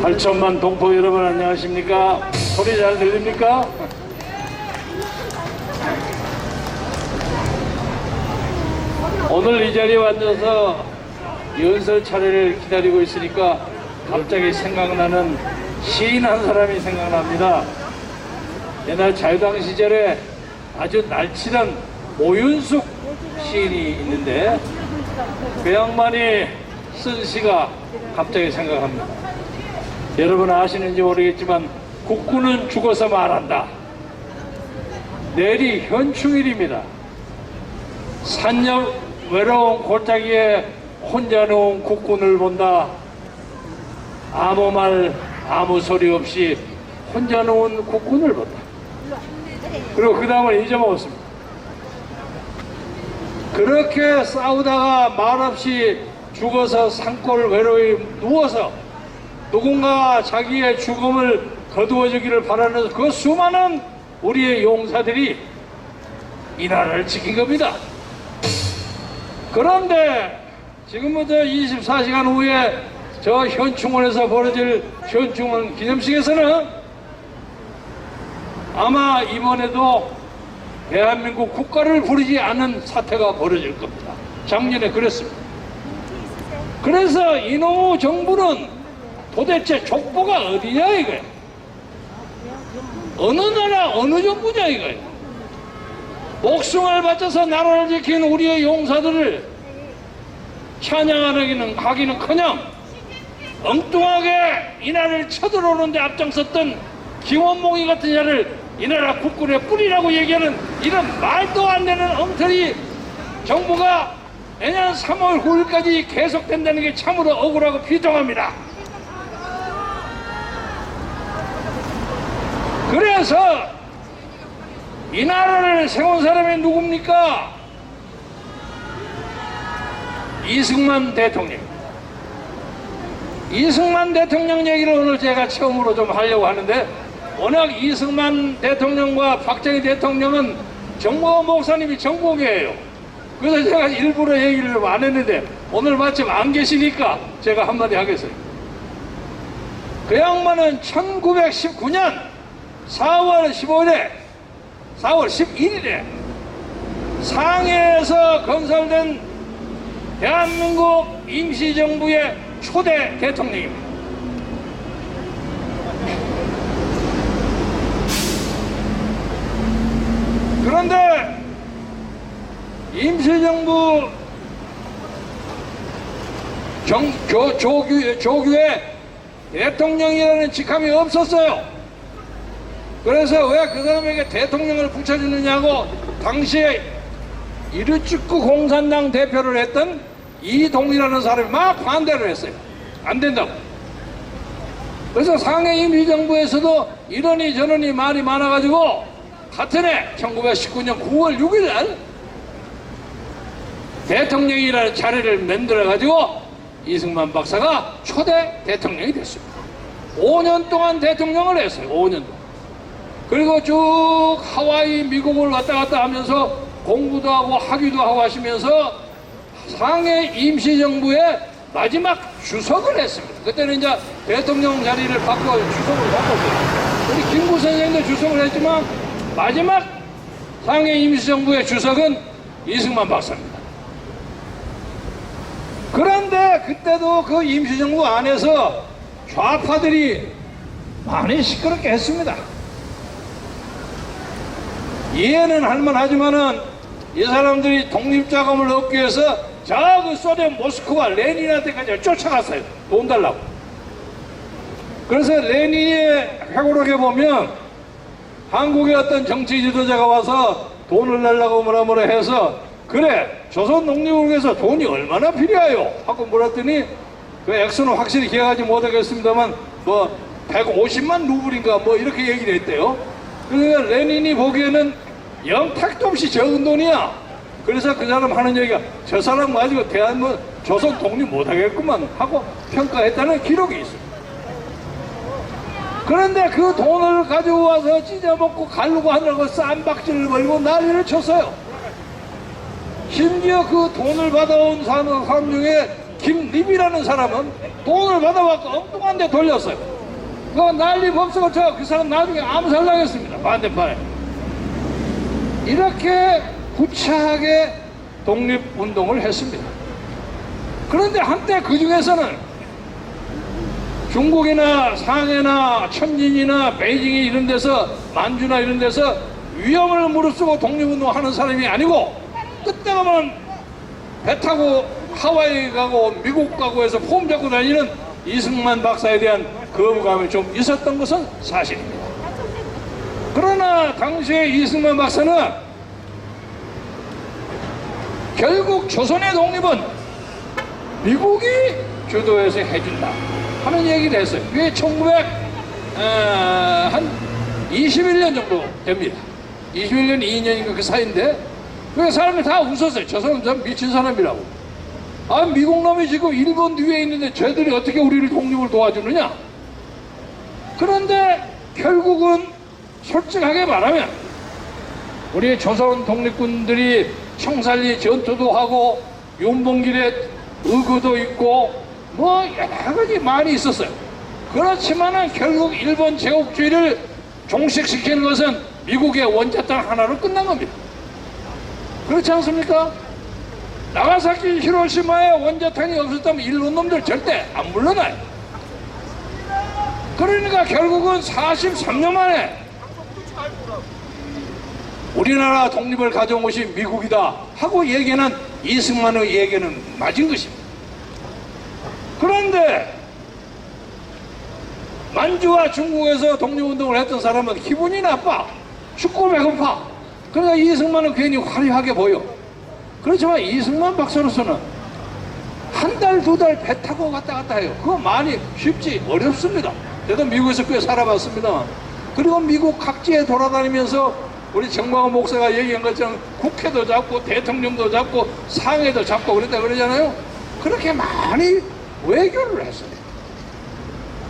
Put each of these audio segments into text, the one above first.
8천만 동포 여러분 안녕하십니까? 소리 잘 들립니까? 오늘 이 자리에 앉아서 연설 차례를 기다리고 있으니까 갑자기 생각나는 시인 한 사람이 생각납니다. 옛날 자유당 시절에 아주 날씬한 오윤숙 시인이 있는데 그 양반이 쓴 시가 갑자기 생각합니다. 여러분 아시는지 모르겠지만 국군은 죽어서 말한다. 내일이 현충일입니다. 산옆 외로운 골짜기에 혼자 누운 국군을 본다. 아무 말 아무 소리 없이 혼자 누운 국군을 본다. 그리고 그 다음을 잊어먹었습니다. 그렇게 싸우다가 말없이 죽어서 산골 외로이 누워서 누군가 자기의 죽음을 거두어주기를 바라는 그 수많은 우리의 용사들이 이 나라를 지킨 겁니다. 그런데 지금부터 24시간 후에 저 현충원에서 벌어질 현충원 기념식에서는 아마 이번에도 대한민국 국가를 부르지 않는 사태가 벌어질 겁니다. 작년에 그랬습니다. 그래서 이놈의 정부는 도대체 족보가 어디냐 이거예요. 어느 나라 어느 정부냐 이거예요. 목숨을 바쳐서 나라를 지킨 우리의 용사들을 찬양하기는커녕 엉뚱하게 이 나라를 쳐들어오는 데 앞장섰던 김원봉이 같은 자를 이 나라 국군의 뿌리라고 얘기하는 이런 말도 안 되는 엉터리 정부가 내년 3월 9일까지 계속된다는 게 참으로 억울하고 비통합니다. 그래서 이 나라를 세운 사람이 누굽니까? 이승만 대통령. 이승만 대통령 얘기를 오늘 제가 처음으로 좀 하려고 하는데, 워낙 이승만 대통령과 박정희 대통령은 정모 목사님이 정복이에요. 그래서 제가 일부러 얘기를 안 했는데 오늘 마침 안 계시니까 제가 한마디 하겠어요. 그 양반은 1919년 4월 11일에 상해에서 건설된 대한민국 임시정부의 초대 대통령입니다. 그런데 임시정부 조규에 대통령이라는 직함이 없었어요. 그래서 왜 그 사람에게 대통령을 붙여주느냐고 당시에 이르축구 공산당 대표를 했던 이동이라는 사람이 막 반대를 했어요. 안 된다고. 그래서 상해 임시정부에서도 이러니 저러니 말이 많아가지고 같은 해 1919년 9월 6일 날 대통령이라는 자리를 만들어가지고 이승만 박사가 초대 대통령이 됐습니다. 5년 동안 대통령을 했어요. 5년 동안. 그리고 쭉 하와이, 미국을 왔다 갔다 하면서 공부도 하고 학위도 하고 하시면서 상해 임시정부의 마지막 주석을 했습니다. 그때는 이제 대통령 자리를 바꿔 주석을 바꿨어요. 우리 김구 선생님도 주석을 했지만 마지막 상해 임시정부의 주석은 이승만 박사입니다. 그런데 그때도 그 임시정부 안에서 좌파들이 많이 시끄럽게 했습니다. 이해는 할만하지만은 이 사람들이 독립자금을 얻기 위해서 저 그 소련 모스크바 레닌한테까지 쫓아갔어요. 돈 달라고. 그래서 레닌의 회고록에 보면 한국의 어떤 정치 지도자가 와서 돈을 내려고 뭐라 해서 그래 조선 독립을 위해서 돈이 얼마나 필요해요 하고 물었더니 그 액수는 확실히 기억하지 못하겠습니다만 뭐 150만 루블인가 뭐 이렇게 얘기를 했대요. 그러니까 레닌이 보기에는 영 택도 없이 적은 돈이야. 그래서 그 사람 하는 얘기가 저 사람 가지고 조선 독립 못하겠구만 하고 평가했다는 기록이 있습니다. 그런데 그 돈을 가지고 와서 찢어먹고 가르고 하느라고 쌈박질을 벌고 난리를 쳤어요. 심지어 그 돈을 받아온 사람 중에 김립이라는 사람은 돈을 받아갖고 엉뚱한 데 돌렸어요. 그 난리 법석을 쳐 그 사람 나중에 암살당했습니다. 반대편에. 이렇게 구차하게 독립운동을 했습니다. 그런데 한때 그 중에서는 중국이나 상해나 천진이나 베이징이 이런 데서 만주나 이런 데서 위험을 무릅쓰고 독립운동하는 사람이 아니고 그때 가면 배 타고 하와이 가고 미국 가고 해서 폼 잡고 다니는 이승만 박사에 대한 거부감이 좀 있었던 것은 사실입니다. 그러나 당시에 이승만 박사는 결국 조선의 독립은 미국이 주도해서 해준다 하는 얘기를 했어요. 그게 21년 정도 됩니다. 21년, 2년인가 그 사이인데 그 사람이 다 웃었어요. 저 사람 참 미친 사람이라고. 아, 미국 놈이 지금 일본 뒤에 있는데 쟤들이 어떻게 우리를 독립을 도와주느냐. 그런데 결국은 솔직하게 말하면 우리 조선 독립군들이 청산리 전투도 하고 윤봉길의 의거도 있고 뭐 여러 가지 많이 있었어요. 그렇지만은 결국 일본 제국주의를 종식시키는 것은 미국의 원자탄 하나로 끝난 겁니다. 그렇지 않습니까? 나가사키 히로시마에 원자탄이 없었다면 일본 놈들 절대 안 물러나요. 그러니까 결국은 43년 만에 우리나라 독립을 가져온 것이 미국이다 하고 얘기는 이승만의 얘기는 맞은 것입니다. 그런데 만주와 중국에서 독립운동을 했던 사람은 기분이 나빠. 춥고 배고파. 그러니까 이승만은 괜히 화려하게 보여. 그렇지만 이승만 박사로서는 한 달, 두 달 배 타고 갔다 갔다 해요. 그거 많이 쉽지 어렵습니다. 저도 미국에서 꽤 살아봤습니다. 그리고 미국 각지에 돌아다니면서 우리 정광훈 목사가 얘기한 것처럼 국회도 잡고 대통령도 잡고 상해도 잡고 그랬다 그러잖아요. 그렇게 많이 외교를 했어요.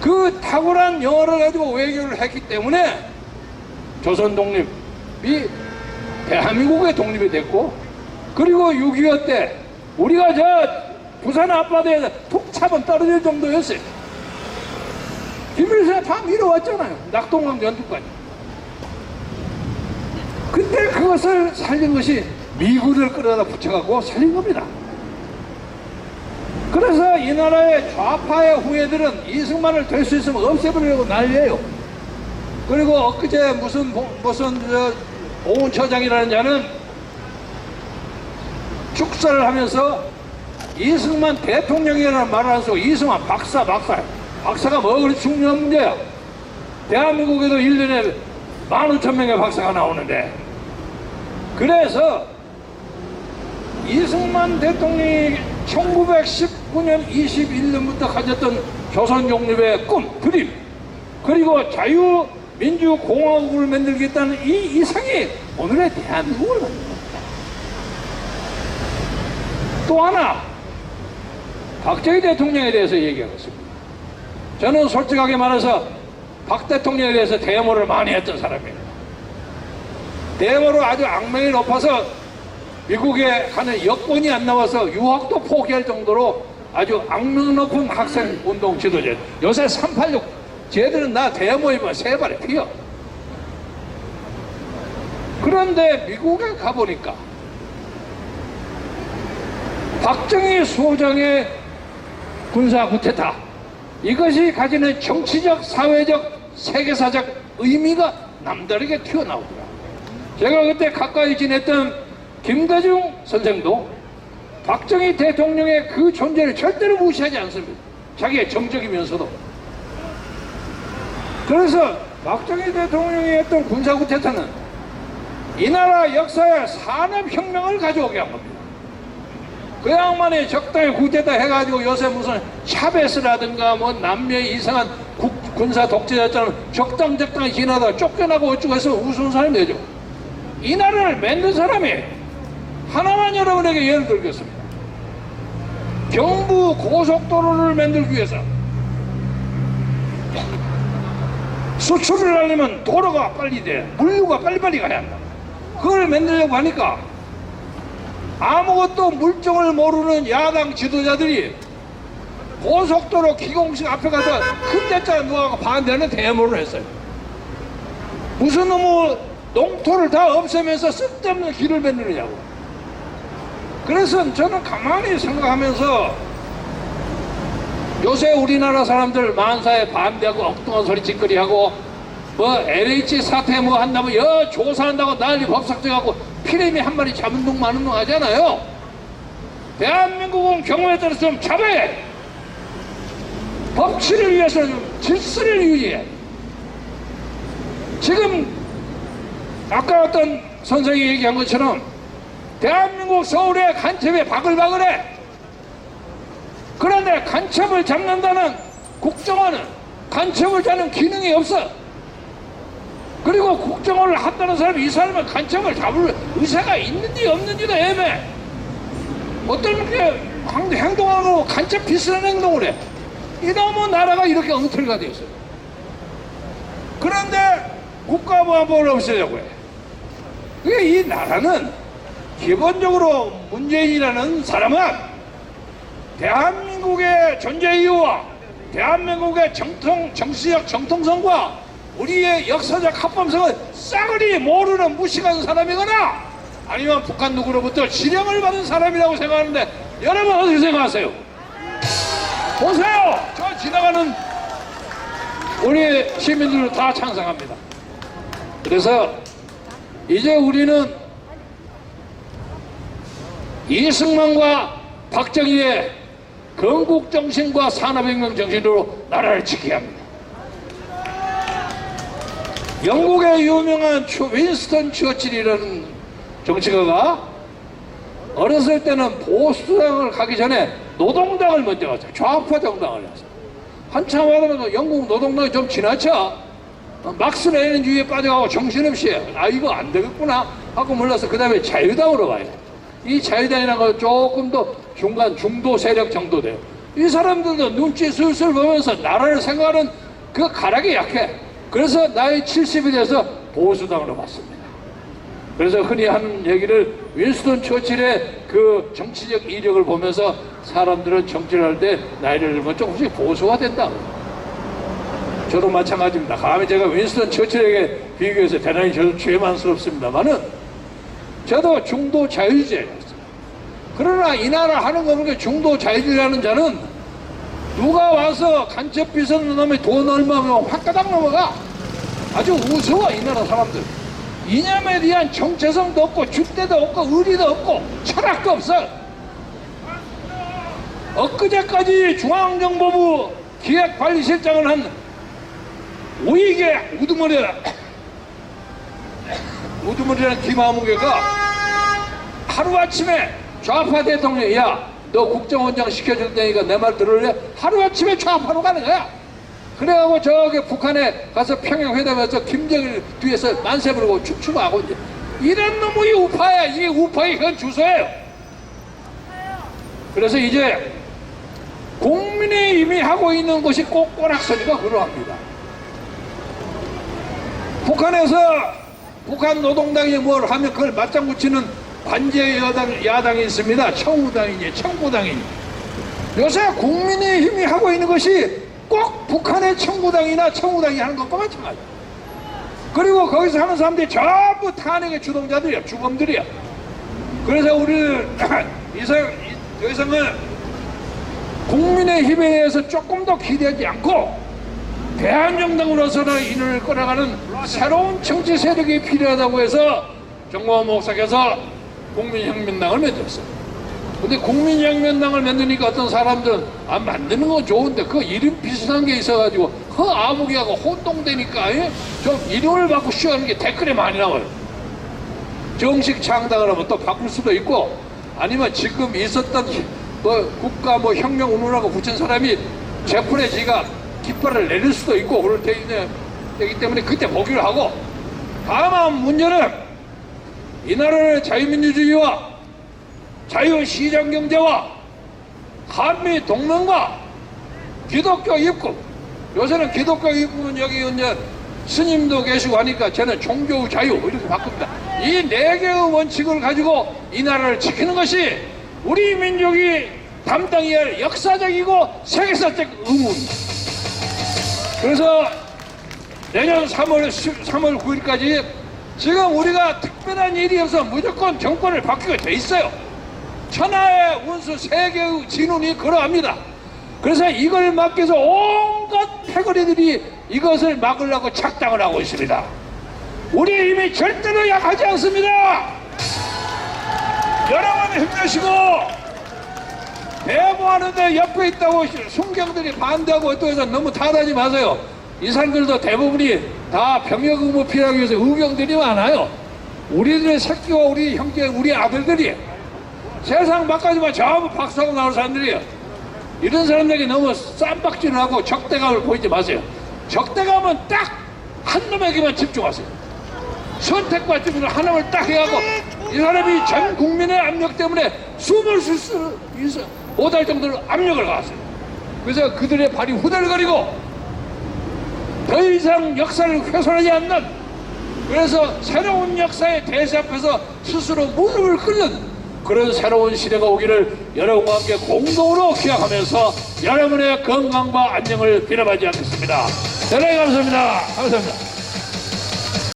그 탁월한 영어를 가지고 외교를 했기 때문에 조선 독립이 대한민국의 독립이 됐고, 그리고 6.25 때 우리가 저 부산 앞바다에 툭 차면 떨어질 정도였어요. 김일성이 다 밀어왔잖아요. 낙동강 전투까지. 그때 그것을 살린 것이 미군을 끌어다 붙여갖고 살린 겁니다. 그래서 이 나라의 좌파의 후예들은 이승만을 될 수 있으면 없애버리려고 난리예요. 그리고 엊그제 무슨 오은처장이라는 자는 축사를 하면서 이승만 대통령이라는 말을 안 쓰고 이승만 박사가 뭐 그리 중요한 문제야. 대한민국에도 1년에 15,000명의 박사가 나오는데, 그래서 이승만 대통령이 1919년 21년부터 가졌던 조선 독립의 꿈, 드림, 그리고 자유민주공화국을 만들겠다는 이 이상이 오늘의 대한민국을 만든 겁니다. 또 하나, 박정희 대통령에 대해서 얘기하겠습니다. 저는 솔직하게 말해서 박 대통령에 대해서 대모를 많이 했던 사람이에요. 대모로 아주 악명이 높아서 미국에 가는 여권이 안 나와서 유학도 포기할 정도로 아주 악명 높은 학생 운동 지도자. 요새 386 쟤들은 나 대모이면 세 발에 피어. 그런데 미국에 가보니까 박정희 소장의 군사 쿠데타, 이것이 가지는 정치적, 사회적, 세계사적 의미가 남다르게 튀어나오더라. 제가 그때 가까이 지냈던 김대중 선생도 박정희 대통령의 그 존재를 절대로 무시하지 않습니다. 자기의 정적이면서도. 그래서 박정희 대통령이 했던 군사 쿠데타는 이 나라 역사에 산업혁명을 가져오게 한 겁니다. 그 양반이 적당히 쿠데타 해가지고 요새 무슨 샤베스라든가 뭐 남미의 이상한 군사 독재자처럼 적당히 지나다가 쫓겨나고 어쩌고 해서 우스운 사람이 되죠. 이 나라를 만든 사람이 하나만 여러분에게 예를 들겠습니다. 경부 고속도로를 만들기 위해서 수출을 하려면 도로가 빨리 돼, 물류가 빨리빨리 가야 한다. 그걸 만들려고 하니까 아무것도 물정을 모르는 야당 지도자들이 고속도로 기공식 앞에 가서 큰 대자 누가 반대하는 대모를 했어요. 무슨 놈의 농토를 다 없애면서 쓸데없는 길을 만드느냐고. 그래서 저는 가만히 생각하면서 요새 우리나라 사람들 만사에 반대하고 엉뚱한 소리 짓거리하고 뭐 LH 사태 뭐 한다고 조사한다고 난리 법석정하고 피레미 한 마리 잡은 둥 마는 둥 하잖아요. 대한민국은 경우에 따라서 좀 잡아야 해. 법치를 위해서는 좀 질서를 유지해. 지금 아까 어떤 선생이 얘기한 것처럼 대한민국 서울의 간첩이 바글바글해. 그런데 간첩을 잡는다는 국정원은 간첩을 잡는 기능이 없어. 그리고 국정원을 한다는 사람이 이 사람은 간첩을 잡을 의사가 있는지 없는지도 애매해. 어떤 게 행동하고 간첩 비슷한 행동을 해. 이놈의 나라가 이렇게 엉터리가 되어 있어요. 그런데 국가보안법을 없애려고 해. 그게 이 나라는 기본적으로 문재인이라는 사람은 대한민국의 존재 이유와 대한민국의 정치적 정통성과 우리의 역사적 합법성을 싸그리 모르는 무식한 사람이거나 아니면 북한 누구로부터 지령을 받은 사람이라고 생각하는데 여러분 어떻게 생각하세요? 보세요! 저 지나가는 우리 시민들을 다 찬성합니다. 그래서 이제 우리는 이승만과 박정희의 건국정신과 산업혁명 정신으로 나라를 지켜야 합니다. 영국의 유명한 윈스턴 처칠이라는 정치가가 어렸을 때는 보수당을 가기 전에 노동당을 먼저 갔어요. 좌파 정당을 갔어요. 한참 하다가 영국 노동당이 좀 지나쳐 막스 레닌주의에 빠져가고 정신없이 이거 안 되겠구나 하고 몰라서 그 다음에 자유당으로 가요. 이 자유당이라는 건 조금 더 중간 중도 세력 정도 돼요. 이 사람들도 눈치 슬슬 보면서 나라를 생각하는 그 가락이 약해. 그래서 나이 70이 돼서 보수당으로 갔습니다. 그래서 흔히 하는 얘기를 윈스턴 처칠의 그 정치적 이력을 보면서 사람들은 정치를 할 때 나이를 들면 조금씩 보수화 된다. 저도 마찬가지입니다. 감히 제가 윈스턴 처칠에게 비교해서 대단히 저도 죄만스럽습니다만은 저도 중도 자유주의자였어요. 그러나 이 나라 하는 거 보니까 중도 자유주의라는 자는 누가 와서 간첩 비서는 놈이 돈 얼마면 확가닥 넘어가. 아주 우스워 이 나라 사람들. 이념에 대한 정체성도 없고 줏대도 없고 의리도 없고 철학도 없어. 엊그제까지 중앙정보부 기획관리실장을 한 우익의 우두머리라는 김아무개가 하루아침에 좌파 대통령이 너 국정원장 시켜줄 테니까 내 말 들을래? 하루아침에 좌파로 가는 거야. 그래가지고 저기 북한에 가서 평양회담에서 김정일 뒤에서 만세 부르고 춤추고 하고 이제 이런 놈의 우파야. 이게 우파의 현 주소예요. 그래서 이제 국민이 이미 하고 있는 것이 꼭 꼬락서니까 그러합니다. 북한에서 북한 노동당이 뭘 하면 그걸 맞장구 치는 관제 야당이 있습니다. 청우당이니 청구당이니. 요새 국민의힘이 하고 있는 것이 꼭 북한의 청구당이나 청우당이 하는 것과 마찬가지야. 그리고 거기서 하는 사람들이 전부 탄핵의 주동자들이야. 주범들이야. 그래서 우리는 더 이상은 국민의힘에 대해서 조금 더 기대하지 않고 대한정당으로서는 인을 끌어가는 새로운 정치 세력이 필요하다고 해서 정광훈 목사께서 국민혁명당을 만들었어요. 근데 국민혁명당을 만드니까 어떤 사람들은 만드는 건 좋은데 그 이름 비슷한 게 있어가지고 아무개하고 혼동되니까 좀 이름을 바꾸시오하는 게 댓글에 많이 나와요. 정식 창당을 하면 또 바꿀 수도 있고 아니면 지금 있었던 국가 혁명 운운하고 붙인 사람이 제풀에 지가 깃발을 내릴 수도 있고 그럴 테기 때문에 그때 보기로 하고, 다만 문제는 이 나라의 자유민주주의와 자유시장경제와 한미 동맹과 기독교 입국, 요새는 기독교 입국은 여기 이제 스님도 계시고 하니까 저는 종교 자유 이렇게 바꿉니다. 이 네 개의 원칙을 가지고 이 나라를 지키는 것이 우리 민족이 담당해야 할 역사적이고 세계사적 의무. 그래서 내년 3월 9일까지 지금 우리가 특별한 일이 없어 무조건 정권을 바뀌게 돼 있어요. 천하의 운수 세계의 진운이 그러합니다. 그래서 이걸 막기 위해서 온갖 패거리들이 이것을 막으려고 착당을 하고 있습니다. 우리 힘이 절대로 약하지 않습니다. 여러분 힘내시고, 대모하는데 옆에 있다고 순경들이 반대하고 또 해서 너무 타다지 마세요. 이 사람들도 대부분이 다 병역 의무 필요하기 위해서 의병들이 많아요. 우리들의 새끼와 우리 형제, 우리 아들들이 세상 막까지만 전부 박사하고 나올 사람들이에요. 이런 사람들에게 너무 쌈박질을 하고 적대감을 보이지 마세요. 적대감은 딱 한 놈에게만 집중하세요. 선택과 집중을 하나를 딱 해가고, 이 사람이 전 국민의 압력 때문에 숨을 쉴 수 못할 정도로 압력을 가하세요. 그래서 그들의 발이 후달거리고 더 이상 역사를 훼손하지 않는, 그래서 새로운 역사의 대세 앞에서 스스로 무릎을 꿇는 그런 새로운 시대가 오기를 여러분과 함께 공동으로 기약하면서 여러분의 건강과 안녕을 빌어하지 않겠습니다. 대단히 감사합니다. 감사합니다.